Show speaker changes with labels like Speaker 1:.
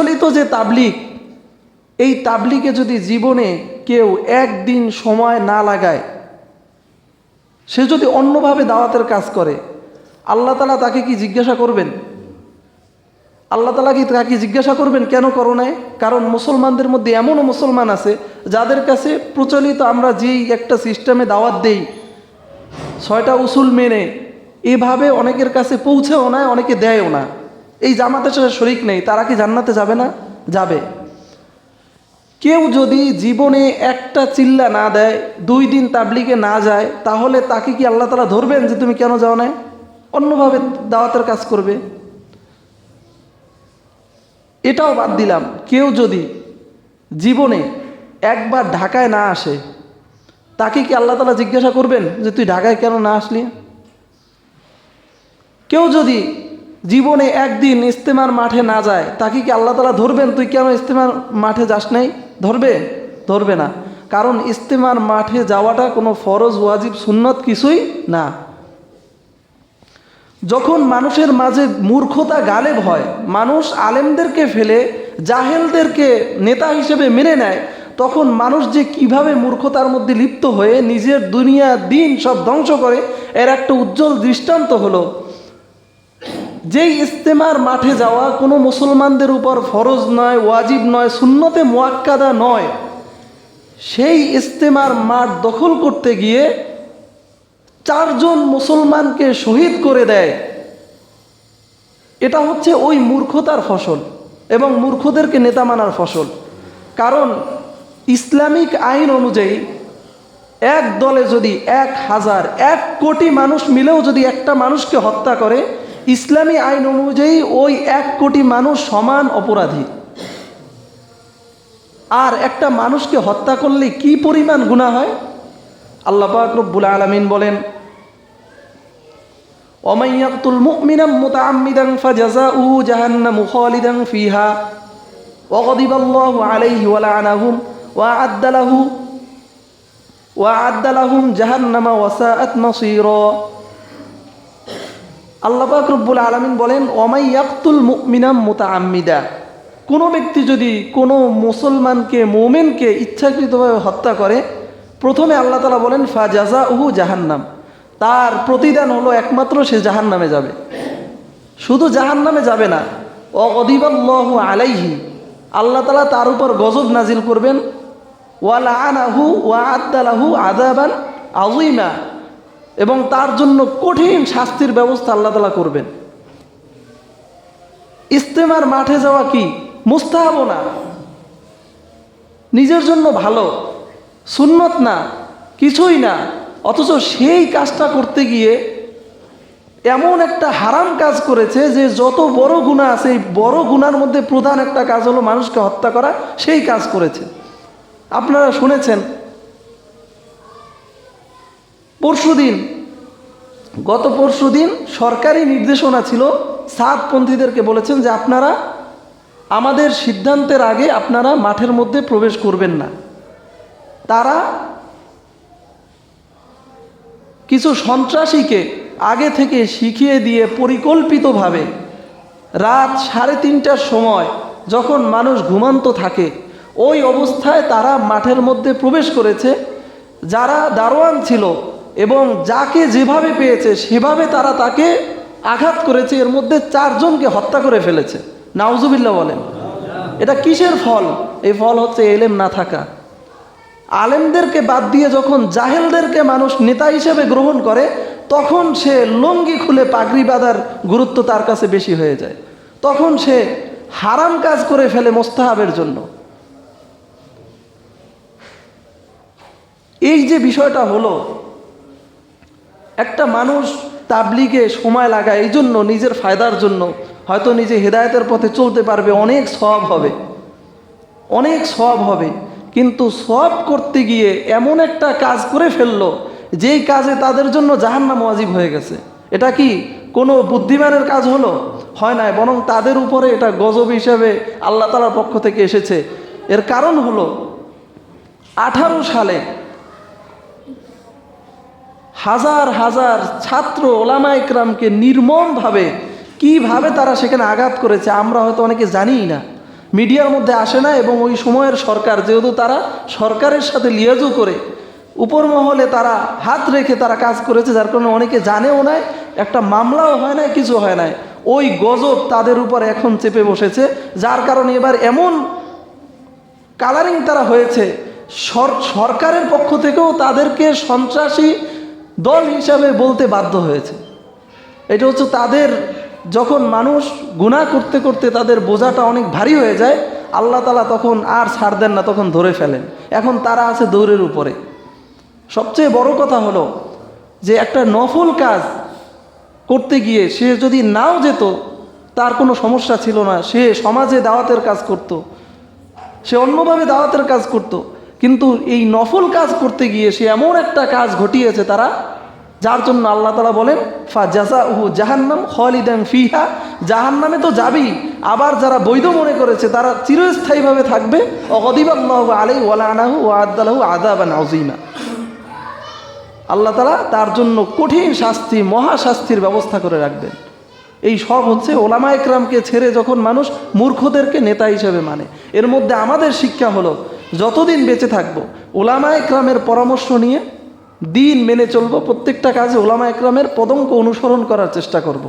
Speaker 1: প্রচলিত যে তাবলিগ, এই তাবলিগে যদি জীবনে কেউ একদিন সময় না লাগায়, সে যদি অন্যভাবে দাওয়াতের কাজ করে, আল্লাহ তাআলা তাকে কি জিজ্ঞাসা করবেন? আল্লাহ তাআলা কি তাকে জিজ্ঞাসা করবেন কেন করো নাই? কারণ মুসলমানদের মধ্যে এমনও মুসলমান আছে যাদের কাছে প্রচলিত আমরা যেই একটা সিস্টেমে দাওয়াত দেই, 6টা উসুল মেনে, এভাবে অনেকের কাছে পৌঁছেও না, অনেকে দেয়ও না, এই জামাতের সাথে শরিক নেই, তারা কি জান্নাতে যাবে না? যাবে। কেউ যদি জীবনে একটা চিল্লা না দেয়, 2 দিন তাবলিগে না যায়, তাহলে তাকে কি আল্লাহ তাআলা ধরবেন যে তুমি কেন যাও না? অন্যভাবে দাওয়াতের কাজ করবে। এটাও বাদ দিলাম, কেউ যদি জীবনে একবার ঢাকায় না আসে, তাকে কি আল্লাহ তাআলা জিজ্ঞাসা করবেন যে তুই ঢাকায় কেন না আসলি? কেউ যদি জীবনে একদিন ইজতেমার মাঠে না যায়, তাকে কি আল্লাহ তাআলা ধরবেন তুই কেন ইজতেমার মাঠে যাস নাই? ধরবে? ধরবে না। কারণ ইজতেমার মাঠে যাওয়াটা কোনো ফরজ, ওয়াজিব, সুন্নত কিছুই না। যখন মানুষের মাঝে মূর্খতা গালেব হয়, মানুষ আলেমদেরকে ফেলে জাহেলদেরকে নেতা হিসেবে মেনে নেয়, তখন মানুষ যে কিভাবে মূর্খতার মধ্যে লিপ্ত হয়ে নিজের দুনিয়া দিন সব ধ্বংস করে, এর একটা উজ্জ্বল দৃষ্টান্ত হলো যেই ইজতেমার মাঠে যাওয়া কোনো মুসলমানদের উপর ফরজ নয়, ওয়াজিব নয়, সুন্নতে মুআক্কাদা নয়, সেই ইজতেমার মাঠ দখল করতে গিয়ে 4 জন মুসলমানকে শহীদ করে দেয়। এটা হচ্ছে ওই মূর্খতার ফসল এবং মূর্খদেরকে নেতা মানার ফসল। কারণ ইসলামিক আইন অনুযায়ী এক দলে যদি 1 কোটি মানুষ মিলেও যদি একটা মানুষকে হত্যা করে, ইসলামী আইন অনুযায়ী ওই 1 কোটি মানুষ সমান অপরাধী। আর একটা মানুষকে হত্যা করলে কি পরিমাণ গুনাহ হয়? আল্লাহ পাক রব্বুল আলামিন বলেন, وَمَن يَقْتُلْ مُؤْمِنًا مُتَعَمِّدًا فَجَزَاؤُهُ جَهَنَّمُ خَالِدًا فِيهَا وَغَضِبَ اللَّهُ عَلَيْهِ وَلَعَنَهُ وَأَعَدَّ لَهُمْ جَهَنَّمَ وَسَاءَتْ مَصِيرًا। আল্লাহ পাক রব্বুল আলামিন বলেন, وَمَن يَقْتُلْ مُؤْمِنًا مُتَعَمِّدًا, কোনো ব্যক্তি যদি কোনো মুসলমানকে, মুমিনকে ইচ্ছাকৃতভাবে হত্যা করে, প্রথমে আল্লাহ তাআলা বলেন ফাজাযাউহু জাহান্নাম, তার প্রতিদান হলো একমাত্র সে জাহান্নামে যাবে। শুধু জাহান্নামে যাবে না, ওয়াগদিবাল্লাহু আলাইহি, আল্লাহ তাআলা তার উপর গজব নাজিল করবেন, ওয়ালাআনাহু ওয়াআদ্দা লাহু আযাবান আযীমা, এবং তার জন্য কঠিন শাস্তির ব্যবস্থা আল্লাহ তাআলা করবেন। ইজতেমার মাঠে যাওয়া কি মুস্তাহাব না, নিজের জন্য ভালো, সুন্নত না, কিছুই না, অথচ সেই কাজটা করতে গিয়ে এমন একটা হারাম কাজ করেছে যে যত বড় গুনাহ আছে, এই বড় গুনার মধ্যে প্রধান একটা কাজ হলো মানুষকে হত্যা করা, সেই কাজ করেছে। আপনারা শুনেছেন গত পরশুদিন সরকারি নির্দেশনা ছিল, সাদপন্থীদেরকে বলেছেন যে আপনারা আমাদের সিদ্ধান্তের আগে আপনারা মাঠের মধ্যে প্রবেশ করবেন না। তারা কিছু সন্ত্রাসীকে আগে থেকে শিখিয়ে দিয়ে পরিকল্পিতভাবে রাত 3:30টার সময় যখন মানুষ ঘুমন্ত থাকে, ওই অবস্থায় তারা মাঠের মধ্যে প্রবেশ করেছে। যারা দারোয়ান ছিল এবং যাকে যেভাবে পেয়েছে সেভাবে তারা তাকে আঘাত করেছে, এর মধ্যে 4 জনকে হত্যা করে ফেলেছে। নাউজুবিল্লাহ বলেন। এটা কিসের ফল? এই ফল হচ্ছে ইলম না থাকা। আলেমদেরকে বাদ দিয়ে যখন জাহেলদেরকে মানুষ নেতা হিসেবে গ্রহণ করে, তখন সে লুঙ্গি খুলে পাগড়ি বাঁধার গুরুত্ব তার কাছে বেশি হয়ে যায়, তখন সে হারাম কাজ করে ফেলে মুস্তাহাবের জন্য। এই যে বিষয়টা হলো, একটা মানুষ তাবলিগে সময় লাগায় এই জন্য নিজের ফায়দার জন্য, হয়তো নিজে হেদায়েতের পথে চলতে পারবে, অনেক সওয়াব হবে, কিন্তু সওয়াব করতে গিয়ে এমন একটা কাজ করে ফেললো যেই কাজে তাদের জন্য জাহান্নাম ওয়াজিব হয়ে গেছে। এটা কি কোনো বুদ্ধিমানের কাজ হলো? হয় না, বরং তাদের উপরে এটা গজব হিসাবে আল্লাহ তাআলার পক্ষ থেকে এসেছে। এর কারণ হলো 18 সালে হাজার হাজার ছাত্র ওলামা ইকরামকে নির্মমভাবে কিভাবে তারা সেখানে আঘাত করেছে আমরা হয়তো অনেকে জানিই না। মিডিয়ার মধ্যে আসে না। এবং ওই সময়ের সরকার যেহেতু তারা সরকারের সাথে লিয়াজও করে উপর মহলে তারা হাত রেখে তারা কাজ করেছে, যার কারণে অনেকে জানেও নাই, একটা মামলাও হয় না, কিছু হয় নাই। ওই গজব তাদের উপর এখন চেপে বসেছে, যার কারণে এবার এমন কালারিং তারা হয়েছে, সরকারের পক্ষ থেকেও তাদেরকে সন্ত্রাসী দল হিসাবে বলতে বাধ্য হয়েছে। এটা হচ্ছে তাদের, যখন মানুষ গুনাহ করতে করতে তাদের বোঝাটা অনেক ভারী হয়ে যায়, আল্লাহ তাআলা তখন আর ছাড় দেন না, তখন ধরে ফেলেন। এখন তারা আছে দৌড়ের উপরে। সবচেয়ে বড় কথা হলো যে একটা নফল কাজ করতে গিয়ে সে যদি নাও যেত, তার কোনো সমস্যা ছিল না, সে সমাজে দাওয়াতের কাজ করত, সে অন্যভাবে দাওয়াতের কাজ করত। কিন্তু এই নফল কাজ করতে গিয়ে সে এমন একটা কাজ ঘটিয়েছে তারা, যার জন্য আল্লাহ তাআলা বলেন ফাজাযাউহু জাহান্নাম খালিদান ফিহা, জাহান্নামে তো যাবেই, আবার যারা বৈধ মনে করেছে তারা চিরস্থায়ীভাবে থাকবে। ওয়াগদিবাল্লাহু আলাইহি ওয়া লাআনাহু ওয়া আ'আদ্দালাহু আযাবান আযীমা। আল্লাহ তাআলা তার জন্য কঠিন শাস্তি, মহাশাস্তির ব্যবস্থা করে রাখবেন। এই সব হচ্ছে ওলামা একরামকে ছেড়ে যখন মানুষ মূর্খদেরকে নেতা হিসেবে মানে। এর মধ্যে আমাদের শিক্ষা হলো যতদিন বেঁচে থাকবো ওলামা একরামের পরামর্শ নিয়ে দিন মেনে চলবো, প্রত্যেকটা কাজে ওলামা একরামের পদঙ্ক অনুসরণ করার চেষ্টা করব।